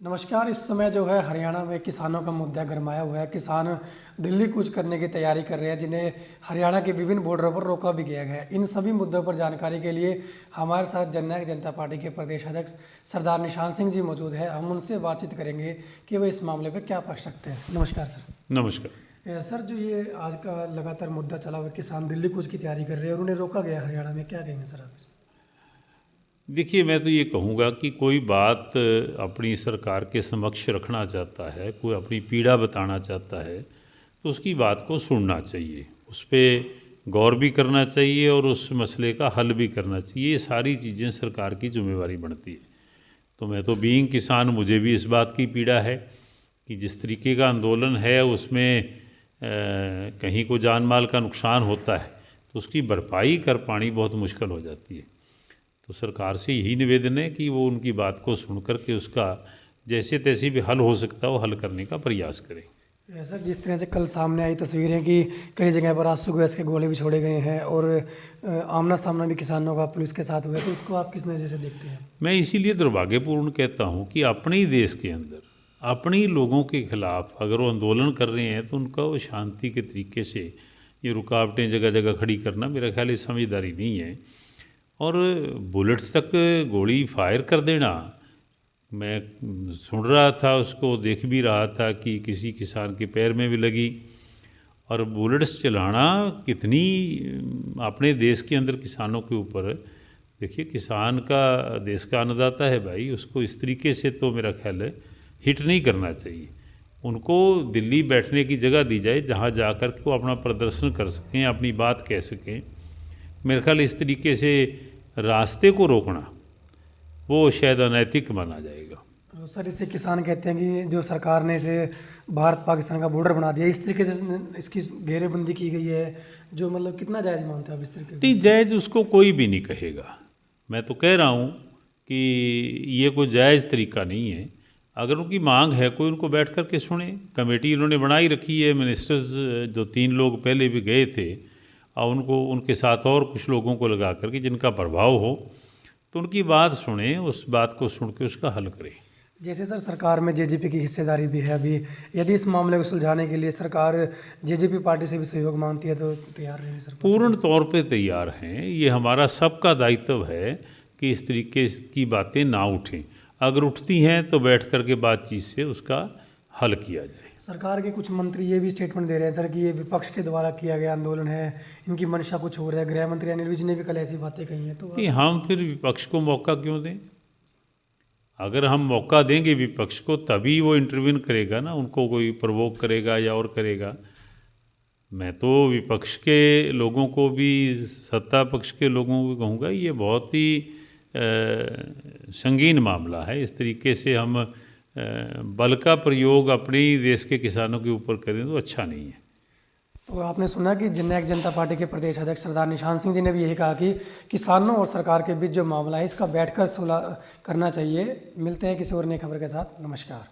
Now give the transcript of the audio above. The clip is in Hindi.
नमस्कार। इस समय जो है हरियाणा में किसानों का मुद्दा गरमाया हुआ है। किसान दिल्ली कूच करने की तैयारी कर रहे हैं, जिन्हें हरियाणा के विभिन्न बॉर्डरों पर रोका भी गया है। इन सभी मुद्दों पर जानकारी के लिए हमारे साथ जननायक जनता पार्टी के प्रदेश अध्यक्ष सरदार निशान सिंह जी मौजूद है। हम उनसे बातचीत करेंगे कि वे इस मामले पर क्या पक्ष रखते हैं। नमस्कार सर। नमस्कार। सर, जो ये आज का लगातार मुद्दा चला हुआ है, किसान दिल्ली कूच की तैयारी कर रहे हैं और उन्हें रोका गया हरियाणा में, क्या कहेंगे सर आप इसमें? देखिए, मैं तो ये कहूँगा कि कोई बात अपनी सरकार के समक्ष रखना चाहता है, कोई अपनी पीड़ा बताना चाहता है, तो उसकी बात को सुनना चाहिए, उस पर गौर भी करना चाहिए और उस मसले का हल भी करना चाहिए। ये सारी चीज़ें सरकार की जिम्मेवारी बनती है। तो मैं तो बीइंग किसान, मुझे भी इस बात की पीड़ा है कि जिस तरीके का आंदोलन है उसमें कहीं को जान माल का नुकसान होता है तो उसकी भरपाई कर पानी बहुत मुश्किल हो जाती है। तो सरकार से यही निवेदन है कि वो उनकी बात को सुन कर के उसका जैसे तैसे भी हल हो सकता है वो हल करने का प्रयास करें। सर, जिस तरह से कल सामने आई तस्वीरें कि कई जगह पर आंसू गैस के गोले भी छोड़े गए हैं और आमना सामना भी किसानों का पुलिस के साथ हुआ है, तो उसको आप किस नज़र से देखते हैं? मैं इसीलिए दुर्भाग्यपूर्ण कहता हूँ कि अपने ही देश के अंदर अपने ही लोगों के खिलाफ अगर वो आंदोलन कर रहे हैं तो उनका वो शांति के तरीके से ये रुकावटें जगह जगह खड़ी करना मेरा ख्याल ये समझदारी नहीं है। और बुलेट्स तक गोली फायर कर देना, मैं सुन रहा था, उसको देख भी रहा था कि किसी किसान के पैर में भी लगी। और बुलेट्स चलाना कितनी अपने देश के अंदर किसानों के ऊपर, देखिए किसान का देश का अन्नदाता है भाई, उसको इस तरीके से तो मेरा ख्याल है हिट नहीं करना चाहिए। उनको दिल्ली बैठने की जगह दी जाए जहाँ जाकर के वो अपना प्रदर्शन कर सकें, अपनी बात कह सकें। मेरे ख्याल इस तरीके से रास्ते को रोकना वो शायद अनैतिक माना जाएगा। सर, इससे किसान कहते हैं कि जो सरकार ने इसे भारत पाकिस्तान का बॉर्डर बना दिया, इस तरीके से इसकी घेरेबंदी की गई है, जो मतलब कितना जायज़ मानते हैं आप इस तरीके? नहीं, जायज़ उसको कोई भी नहीं कहेगा। मैं तो कह रहा हूँ कि ये कोई जायज़ तरीका नहीं है। अगर उनकी मांग है कोई, उनको बैठ कर के सुने। कमेटी उन्होंने बनाई रखी है, मिनिस्टर्स जो 3 लोग पहले भी गए थे, और उनको उनके साथ और कुछ लोगों को लगा करके जिनका प्रभाव हो, तो उनकी बात सुने, उस बात को सुन के उसका हल करें। जैसे सर, सरकार में जेजेपी की हिस्सेदारी भी है अभी, यदि इस मामले को सुलझाने के लिए सरकार जेजेपी पार्टी से भी सहयोग मांगती है तो तैयार रहेंगे सर? पूर्ण तौर पे तैयार हैं। ये हमारा सबका दायित्व है कि इस तरीके की बातें ना उठें। अगर उठती हैं तो बैठ कर के बातचीत से उसका हल किया जाए। सरकार के कुछ मंत्री ये भी स्टेटमेंट दे रहे हैं सर कि ये विपक्ष के द्वारा किया गया आंदोलन है, इनकी मंशा कुछ और है। गृह मंत्री अनिल विज ने भी कल ऐसी बातें कही हैं। तो नहीं, हम फिर विपक्ष को मौका क्यों दें? अगर हम मौका देंगे विपक्ष को तभी वो इंटरव्यून करेगा ना, उनको कोई प्रवोक करेगा या और करेगा। मैं तो विपक्ष के लोगों को भी, सत्ता पक्ष के लोगों को कहूँगा ये बहुत ही संगीन मामला है। इस तरीके से हम बल का प्रयोग अपने ही देश के किसानों के ऊपर करें तो अच्छा नहीं है। तो आपने सुना कि जननायक जनता पार्टी के प्रदेश अध्यक्ष सरदार निशान सिंह जी ने भी यही कहा कि किसानों और सरकार के बीच जो मामला है इसका बैठकर सुलह करना चाहिए। मिलते हैं किसी और नई खबर के साथ। नमस्कार।